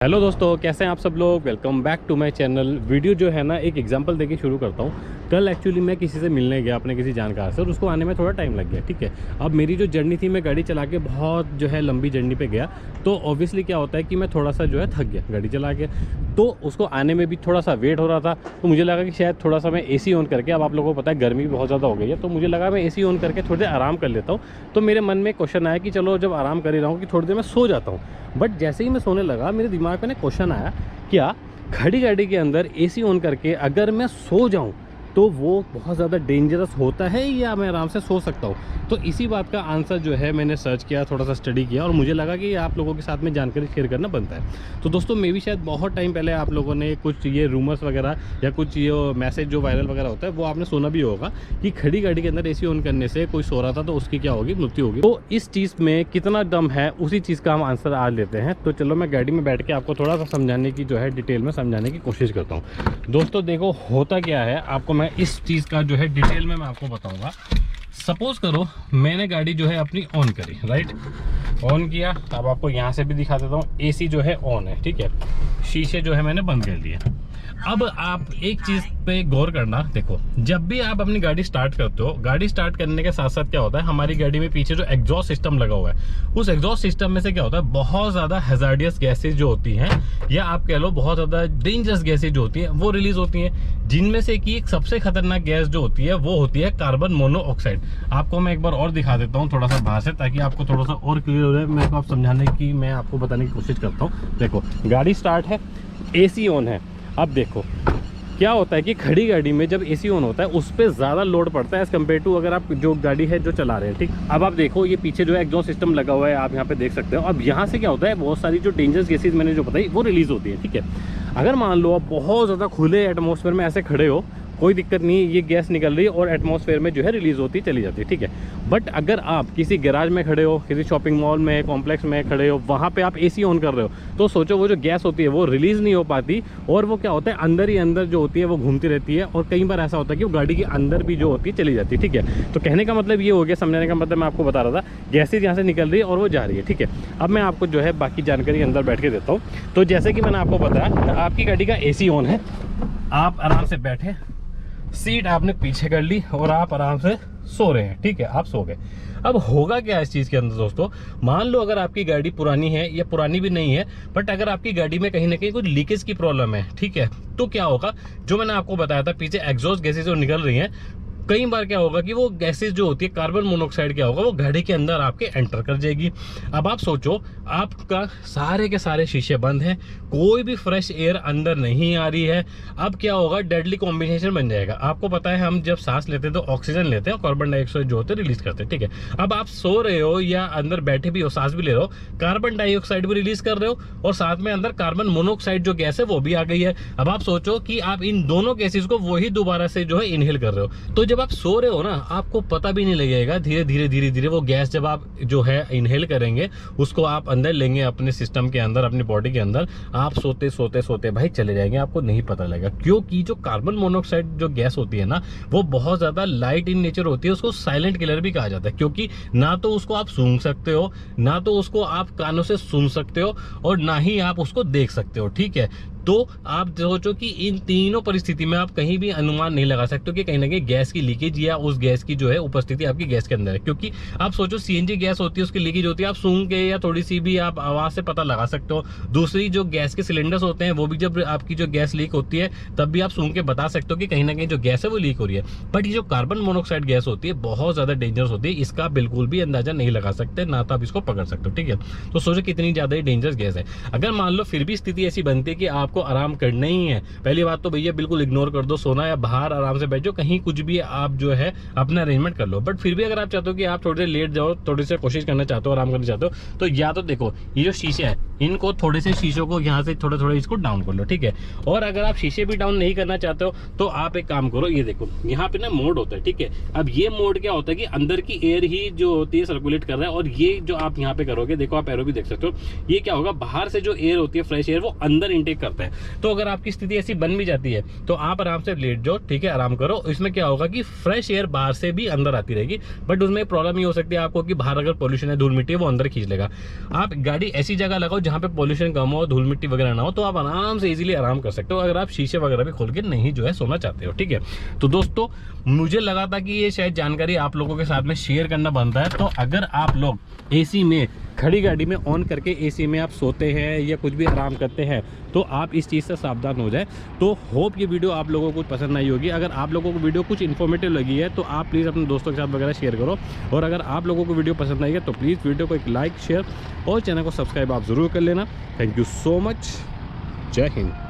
Hello दोस्तों, कैसे हैं आप सब लोग। Welcome back to my channel. Video जो है ना, एक एग्जांपल देके शुरू करता हूँ। कल एक्चुअली मैं किसी से मिलने गया अपने किसी जानकार से, और उसको आने में थोड़ा टाइम लग गया। ठीक है, अब मेरी जो जर्नी थी, मैं गाड़ी चला के बहुत जो है लंबी जर्नी पे गया, तो ऑब्वियसली क्या होता है कि मैं थोड़ा सा जो है थक गया गाड़ी चला के। तो उसको आने में भी थोड़ा सा वेट हो रहा था, तो मुझे लगा कि शायद थोड़ा सा मैं AC ऑन करके, अब आप लोगों को पता है गर्मी भी बहुत ज़्यादा हो गई है, तो मुझे लगा मैं AC ऑन करके थोड़ी देर आराम कर लेता हूँ। तो मेरे मन में क्वेश्चन आया कि चलो जब आराम कर ही रहा हूँ कि थोड़ी देर मैं सो जाता हूँ। बट जैसे ही मैं सोने लगा, मेरे दिमाग में ना क्वेश्चन आया, क्या खड़ी गाड़ी के अंदर AC ऑन करके अगर मैं सो जाऊं तो वो बहुत ज़्यादा डेंजरस होता है या मैं आराम से सो सकता हूं। तो इसी बात का आंसर जो है मैंने सर्च किया, थोड़ा सा स्टडी किया, और मुझे लगा कि आप लोगों के साथ में जानकारी शेयर करना बनता है। तो दोस्तों, मे भी शायद बहुत टाइम पहले आप लोगों ने कुछ ये रूमर्स वगैरह या कुछ ये मैसेज जो वायरल वगैरह होता है वो आपने सुना भी होगा कि खड़ी गाड़ी के अंदर AC ऑन करने से कोई सो रहा था तो उसकी क्या होगी, मृत्यु होगी। तो इस चीज़ में कितना दम है, उसी चीज़ का हम आंसर आज लेते हैं। तो चलो मैं गाड़ी में बैठ के आपको थोड़ा सा समझाने की जो है डिटेल में समझाने की कोशिश करता हूँ। दोस्तों देखो, होता क्या है, आपको मैं इस चीज़ का जो है डिटेल में मैं आपको बताऊंगा। सपोज करो मैंने गाड़ी जो है अपनी ऑन करी, राइट, ऑन किया। अब आपको यहाँ से भी दिखा देता हूँ, AC जो है ऑन है, ठीक है। शीशे जो है मैंने बंद कर लिए। अब आप एक चीज़ पे गौर करना, देखो जब भी आप अपनी गाड़ी स्टार्ट करते हो, गाड़ी स्टार्ट करने के साथ साथ क्या होता है, हमारी गाड़ी में पीछे जो एग्जॉस्ट सिस्टम लगा हुआ है, उस एग्जॉस्ट सिस्टम में से क्या होता है, बहुत ज़्यादा हैजार्डियस गैसेज जो होती हैं, या आप कह लो बहुत ज़्यादा डेंजरस गैसेज जो होती हैं, वो रिलीज होती हैं। जिनमें से कि एक सबसे खतरनाक गैस जो होती है वो होती है कार्बन मोनोऑक्साइड। आपको मैं एक बार और दिखा देता हूँ थोड़ा सा बाहर से, ताकि आपको थोड़ा सा और क्लियर हो जाए। मैं आप समझाने की, मैं आपको बताने की कोशिश करता हूँ। देखो गाड़ी स्टार्ट है, AC ऑन है। अब देखो क्या होता है कि खड़ी गाड़ी में जब AC ऑन होता है, उस पर ज़्यादा लोड पड़ता है एज़ कम्पेयर टू अगर आप जो गाड़ी है जो चला रहे हैं, ठीक। अब आप देखो ये पीछे जो है एग्जॉस्ट सिस्टम लगा हुआ है, आप यहाँ पे देख सकते हो। अब यहाँ से क्या होता है, बहुत सारी जो डेंजरस गैसेज मैंने जो बताई वो रिलीज़ होती है, ठीक है। अगर मान लो आप बहुत ज़्यादा खुले एटमॉस्फेयर में ऐसे खड़े हो, कोई दिक्कत नहीं, ये गैस निकल रही है और एटमॉस्फेयर में जो है रिलीज़ होती चली जाती है, ठीक है। बट अगर आप किसी गैराज में खड़े हो, किसी शॉपिंग मॉल में, कॉम्प्लेक्स में खड़े हो, वहाँ पे आप AC ऑन कर रहे हो, तो सोचो वो जो गैस होती है वो रिलीज़ नहीं हो पाती, और वो क्या होता है, अंदर ही अंदर जो होती है वो घूमती रहती है, और कई बार ऐसा होता है कि वो गाड़ी के अंदर भी जो होती है चली जाती है, ठीक है। तो कहने का मतलब ये हो गया, समझाने का मतलब मैं आपको बता रहा था, गैसेज यहाँ से निकल रही है और वो जा रही है, ठीक है। अब मैं आपको जो है बाकी जानकारी अंदर बैठ के देता हूँ। तो जैसे कि मैंने आपको बताया, आपकी गाड़ी का AC ऑन है, आप आराम से बैठे, सीट आपने पीछे कर ली और आप आराम से सो रहे हैं, ठीक है, आप सो गए। अब होगा क्या इस चीज़ के अंदर दोस्तों, मान लो अगर आपकी गाड़ी पुरानी है, या पुरानी भी नहीं है, बट अगर आपकी गाड़ी में कहीं ना कहीं कुछ लीकेज की प्रॉब्लम है, ठीक है, तो क्या होगा, जो मैंने आपको बताया था, पीछे एग्जॉस्ट गैसेज जो निकल रही हैं, कई बार क्या होगा कि वो गैसेज जो होती है, कार्बन मोनोऑक्साइड क्या होगा, वो गाड़ी के अंदर आपके एंटर कर जाएगी। अब आप सोचो, आपका सारे के सारे शीशे बंद हैं, कोई भी फ्रेश एयर अंदर नहीं आ रही है। अब क्या होगा, डेडली कॉम्बिनेशन बन जाएगा। आपको पता है हम जब सांस लेते हैं तो ऑक्सीजन लेते हैं और कार्बन डाइऑक्साइड जो होते हैं रिलीज करते हैं, ठीक है। अब आप सो रहे हो या अंदर बैठे भी हो, सांस भी ले रहे हो, कार्बन डाइऑक्साइड भी रिलीज कर रहे हो, और साथ में अंदर कार्बन मोनोऑक्साइड जो गैस है वो भी आ गई है। अब आप सोचो कि आप इन दोनों गैसेज को वही दोबारा से जो है इनहेल कर रहे हो। तो जब आप सो रहे हो ना, आपको पता भी नहीं लगेगा, धीरे धीरे धीरे धीरे वो गैस जब आप जो है इनहेल करेंगे, उसको आप अंदर लेंगे अपने सिस्टम के अंदर, अपनी बॉडी के अंदर, आप सोते सोते सोते भाई चले जाएंगे, आपको नहीं पता लगेगा। क्योंकि जो कार्बन मोनोऑक्साइड जो गैस होती है ना, वो बहुत ज्यादा लाइट इन नेचर होती है, उसको साइलेंट किलर भी कहा जाता है। क्योंकि ना तो उसको आप सूंघ सकते हो, ना तो उसको आप कानों से सुन सकते हो, और ना ही आप उसको देख सकते हो, ठीक है। तो आप सोचो कि इन तीनों परिस्थिति में आप कहीं भी अनुमान नहीं लगा सकते कि कहीं ना कहीं गैस की लीकेज या उस गैस की जो है उपस्थिति आपकी गैस के अंदर है। क्योंकि आप सोचो CNG गैस होती है, उसकी लीकेज होती है, आप सूंघ के या थोड़ी सी भी आप आवाज से पता लगा सकते हो। दूसरी जो गैस के सिलेंडर्स होते हैं, वो भी जब आपकी जो गैस लीक होती है तब भी आप सूंघ के बता सकते हो कि कहीं ना कहीं जो गैस है वो लीक हो रही है। बट ये जो कार्बन मोनोऑक्साइड गैस होती है बहुत ज्यादा डेंजरस होती है, इसका बिल्कुल भी अंदाजा नहीं लगा सकते, ना तो आप इसको पकड़ सकते हो, ठीक है। तो सोचो कितनी ज्यादा ही डेंजरस गैस है। अगर मान लो फिर भी स्थिति ऐसी बनती है कि आपको आराम करना ही है, पहली बात तो भैया बिल्कुल इग्नोर कर दो सोना, या बाहर आराम से बैठो, कहीं कुछ भी आप जो है अपना अरेंजमेंट कर लो। बट फिर भी अगर आप चाहते हो कि आप थोड़ी देर लेट जाओ, थोड़ी सी कोशिश करना चाहते हो, आराम करना चाहते हो, तो या तो देखो ये जो शीशे है, इनको थोड़े से शीशों को यहाँ से थोड़े थोड़े इसको डाउन कर लो, ठीक है। और अगर आप शीशे भी डाउन नहीं करना चाहते हो तो आप एक काम करो, ये देखो यहाँ पे ना मोड होता है, ठीक है। अब ये मोड क्या होता है कि अंदर की एयर ही जो होती है सर्कुलेट कर रहा है, और ये जो आप यहाँ पे करोगे, देखो आप एरो भी देख सकते हो, ये क्या होगा, बाहर से जो एयर होती है फ्रेश एयर वो अंदर इनटेक करता सकता है। तो अगर आपकी स्थिति ऐसी बन भी जाती है तो आप आराम से लेट जाओ, ठीक है, आराम करो। इसमें क्या होगा कि फ्रेश एयर बाहर से भी अंदर आती रहेगी, बट उसमें प्रॉब्लम ये हो सकती है आपको कि बाहर अगर पॉल्यूशन है, धूल मिट्टी है, वो अंदर खींच लेगा। आप गाड़ी ऐसी जगह लगाओ जहाँ पे पॉल्यूशन कम हो, धूल मिट्टी वगैरह ना हो, तो आप आराम से इजीली आराम कर सकते हो, अगर आप शीशे वगैरह भी खोल के नहीं जो है सोना चाहते हो, ठीक है। तो दोस्तों मुझे लगा था कि ये शायद जानकारी आप लोगों के साथ में शेयर करना बनता है। तो अगर आप लोग एसी में, खड़ी गाड़ी में ऑन करके एसी में आप सोते हैं या कुछ भी आराम करते हैं, तो आप इस चीज़ से सावधान हो जाए। तो होप ये वीडियो आप लोगों को पसंद आई होगी। अगर आप लोगों को वीडियो कुछ इन्फॉर्मेटिव लगी है तो आप प्लीज़ अपने दोस्तों के साथ वगैरह शेयर करो, और अगर आप लोगों को वीडियो पसंद आई है तो प्लीज़ वीडियो को एक लाइक, शेयर और चैनल को सब्सक्राइब आप ज़रूर कर लेना। Thank you so much. जय हिंद।